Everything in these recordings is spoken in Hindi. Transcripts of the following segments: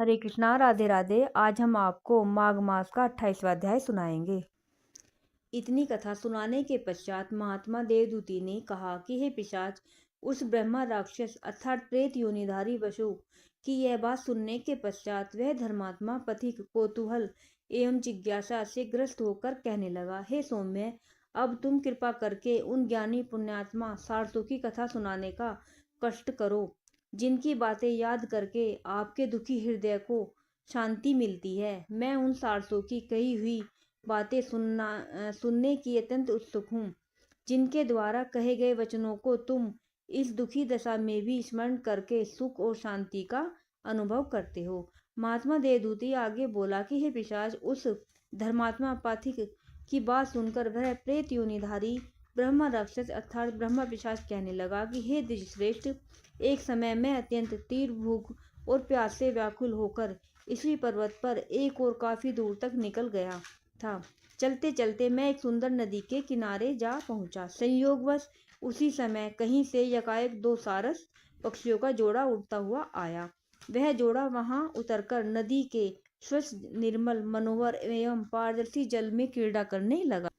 हरे कृष्णा, राधे राधे। आज हम आपको माघ मास का 28वां अध्याय सुनाएंगे। इतनी कथा सुनाने के पश्चात महात्मा देवदूति ने कहा कि हे पिशाच, उस ब्रह्मा राक्षस अर्थात प्रेत योनिधारी वसु की यह बात सुनने के पश्चात वह धर्मात्मा पथिक कौतूहल एवं जिज्ञासा से ग्रस्त होकर कहने लगा, हे सौम्य, अब तुम कृपा करके उन ज्ञानी पुण्यात्मा सारसों की कथा सुनाने का कष्ट करो, जिनकी बातें याद करके आपके दुखी हृदय को शांति मिलती है। मैं उन सारसों की कही हुई बातें सुनने की अत्यंत उत्सुक हूँ, जिनके द्वारा कहे गए वचनों को तुम इस दुखी दशा में भी स्मरण करके सुख और शांति का अनुभव करते हो। महात्मा देवदूति आगे बोला कि हे पिशाच, उस धर्मात्मा पाथिक की बात सुनकर वह प्रेत योनिधारी ब्रह्मा राक्षस अर्थात ब्रह्मा पिशाच कहने लगा कि हे द्विजश्रेष्ठ, एक समय मैं अत्यंत तीव्र भूख और प्यास से व्याकुल होकर इसी पर्वत पर एक और काफी दूर तक निकल गया था। चलते चलते मैं एक सुंदर नदी के किनारे जा पहुंचा। संयोगवश उसी समय कहीं से यकाएक दो सारस पक्षियों का जोड़ा उड़ता हुआ आया। वह जोड़ा वहां उतरकर नदी के स्वच्छ निर्मल मनोहर एवं पारदर्शी जल में क्रीड़ा करने लगा।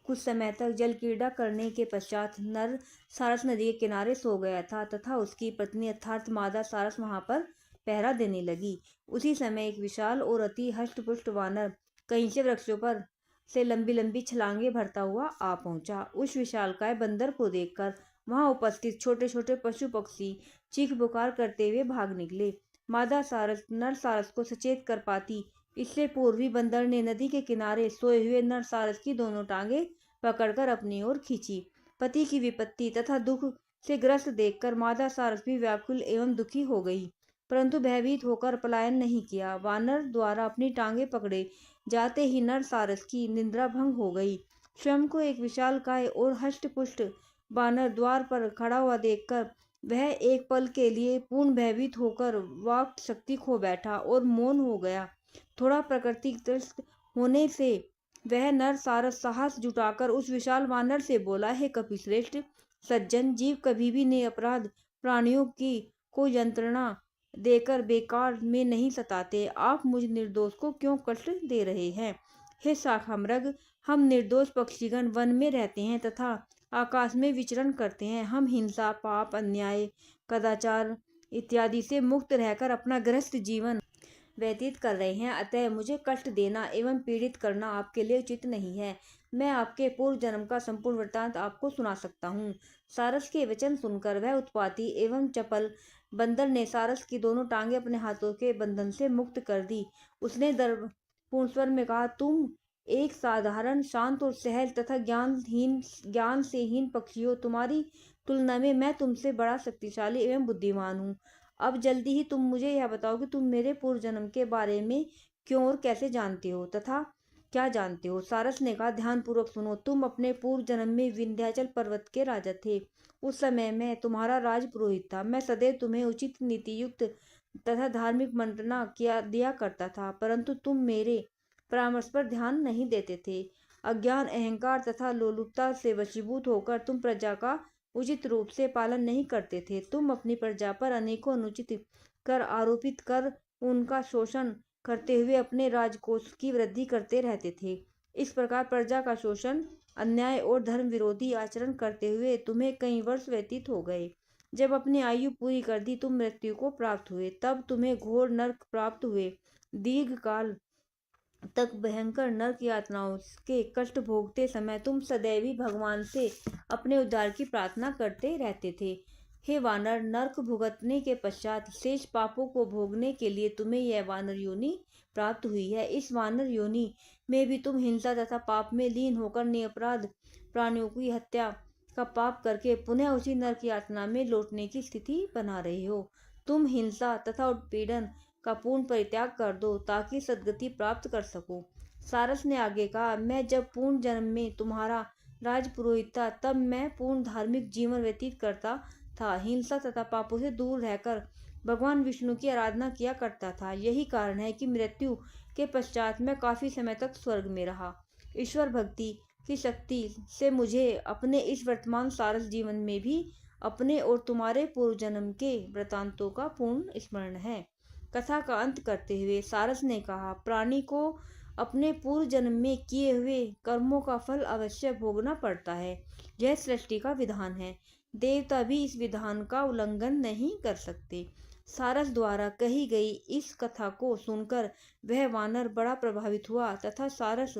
कुछ समय तक जल क्रीड़ा करने के पश्चात नर सारस नदी के किनारे सो गया था तथा उसकी पत्नी अर्थात मादा सारस वहां पर पहरा देने लगी। उसी समय एक विशाल और अति हष्टपुष्ट वानर कहीं से वृक्षों पर से लंबी लंबी छलांगे भरता हुआ आ पहुंचा। उस विशालकाय बंदर को देखकर वहां उपस्थित छोटे छोटे पशु पक्षी चीख पुकार करते हुए भाग निकले। मादा सारस नर सारस को सचेत कर पाती, इससे पूर्वी बंदर ने नदी के किनारे सोए हुए नर सारस की दोनों टांगे पकड़कर अपनी ओर खींची। पति की विपत्ति तथा दुख से ग्रस्त देखकर मादा सारस भी व्याकुल एवं दुखी हो गई, परंतु भयभीत होकर पलायन नहीं किया। वानर द्वारा अपनी टांगे पकड़े जाते ही नर सारस की निद्रा भंग हो गई। स्वयं को एक विशालकाय और हष्टपुष्ट वानर द्वार पर खड़ा हुआ देखकर वह एक पल के लिए पूर्ण भयभीत होकर वाक शक्ति खो बैठा और मौन हो गया। थोड़ा प्रकृति त्रस्त होने से वह नर सारस साहस जुटाकर उस विशाल वानर से बोला, हे कपिश्रेष्ठ सज्जन, जीव कभी भी निरपराध प्राणियों की को यंत्रणा देकर बेकार में नहीं सताते। आप मुझ निर्दोष को क्यों कष्ट दे रहे हैं? हे शाखामृग, हम निर्दोष पक्षीगण वन में रहते हैं तथा आकाश में विचरण करते हैं। हम हिंसा, पाप, अन्याय, कदाचार इत्यादि से मुक्त रहकर अपना गृहस्थ जीवन व्यतीत कर रहे हैं, अतः मुझे कष्ट देना एवं पीड़ित करना आपके लिए उचित नहीं है। मैं आपके पूर्व जन्म का संपूर्ण वृत्तांत आपको सुना सकता हूँ। सारस के वचन सुनकर वह उत्पाती एवं चपल बंदर ने सारस की दोनों टांगे अपने हाथों के बंधन से मुक्त कर दी। उसने पूर्ण स्वर में कहा, तुम एक साधारण, शांत और सहज तथा ज्ञान से हीन पक्षी हो। तुम्हारी तुलना में मैं तुमसे बड़ा शक्तिशाली एवं बुद्धिमान हूँ। अब जल्दी ही तुम मुझे यह बताओ कि तुम मेरे पूर्व जन्म के बारे में क्यों और कैसे जानते हो तथा क्या जानते हो। सारस ने कहा, ध्यान पूर्वक सुनो। तुम अपने पूर्व जन्म में विंध्याचल पर्वत के राजा थे। उस समय मैं तुम्हारा राज पुरोहित था। मैं सदैव तुम्हें उचित नीति युक्त तथा धार्मिक मंत्रणा दिया करता था, परंतु तुम मेरे परामर्श पर ध्यान नहीं देते थे। अज्ञान, अहंकार तथा लोलुपता से वशीभूत होकर तुम प्रजा का उचित रूप से पालन नहीं करते थे। तुम अपनी प्रजा पर अनेकों अनुचित कर आरोपित कर उनका शोषण करते हुए अपने राजकोष की वृद्धि करते रहते थे। इस प्रकार प्रजा का शोषण, अन्याय और धर्म विरोधी आचरण करते हुए तुम्हें कई वर्ष व्यतीत हो गए। जब अपनी आयु पूरी कर दी, तुम मृत्यु को प्राप्त हुए। तब तुम्हें घोर नरक प्राप्त हुए। दीर्घ काल तक भयंकर नरक यातनाओं के कष्ट भोगते समय तुम सदैव ही भगवान से अपने उद्धार की प्रार्थना करते रहते थे। हे वानर, नरक भुगतने के पश्चात शेष पापों को भोगने के लिए तुम्हें यह वानर योनि प्राप्त हुई है। इस वानर योनि में भी तुम हिंसा तथा पाप में लीन होकर निरपराध प्राणियों की हत्या का पाप करके पुनः उसी नरक यातना में लौटने की स्थिति बना रहे हो। तुम हिंसा तथा उत्पीड़न का पूर्ण परित्याग कर दो ताकि सद्गति प्राप्त कर सको। सारस ने आगे कहा, मैं जब पूर्ण जन्म में तुम्हारा राजपुरोहित था, तब मैं पूर्ण धार्मिक जीवन व्यतीत करता था। हिंसा तथा पापों से दूर रहकर भगवान विष्णु की आराधना किया करता था। यही कारण है कि मृत्यु के पश्चात मैं काफी समय तक स्वर्ग में रहा। ईश्वर भक्ति की शक्ति से मुझे अपने इस वर्तमान सारस जीवन में भी अपने और तुम्हारे पूर्व जन्म के वृतांतों का पूर्ण स्मरण है। कथा का अंत करते हुए सारस ने कहा, प्राणी को अपने पूर्व जन्म में किए हुए कर्मों का फल अवश्य भोगना पड़ता है। यह सृष्टि का विधान है। देवता भी इस विधान का उल्लंघन नहीं कर सकते। सारस द्वारा कही गई इस कथा को सुनकर वह वानर बड़ा प्रभावित हुआ तथा सारस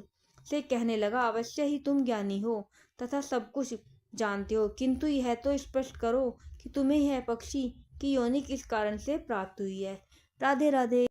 से कहने लगा, अवश्य ही तुम ज्ञानी हो तथा सब कुछ जानते हो, किंतु यह तो स्पष्ट करो कि तुम्हें यह पक्षी की योनि किस कारण से प्राप्त हुई है। राधे राधे।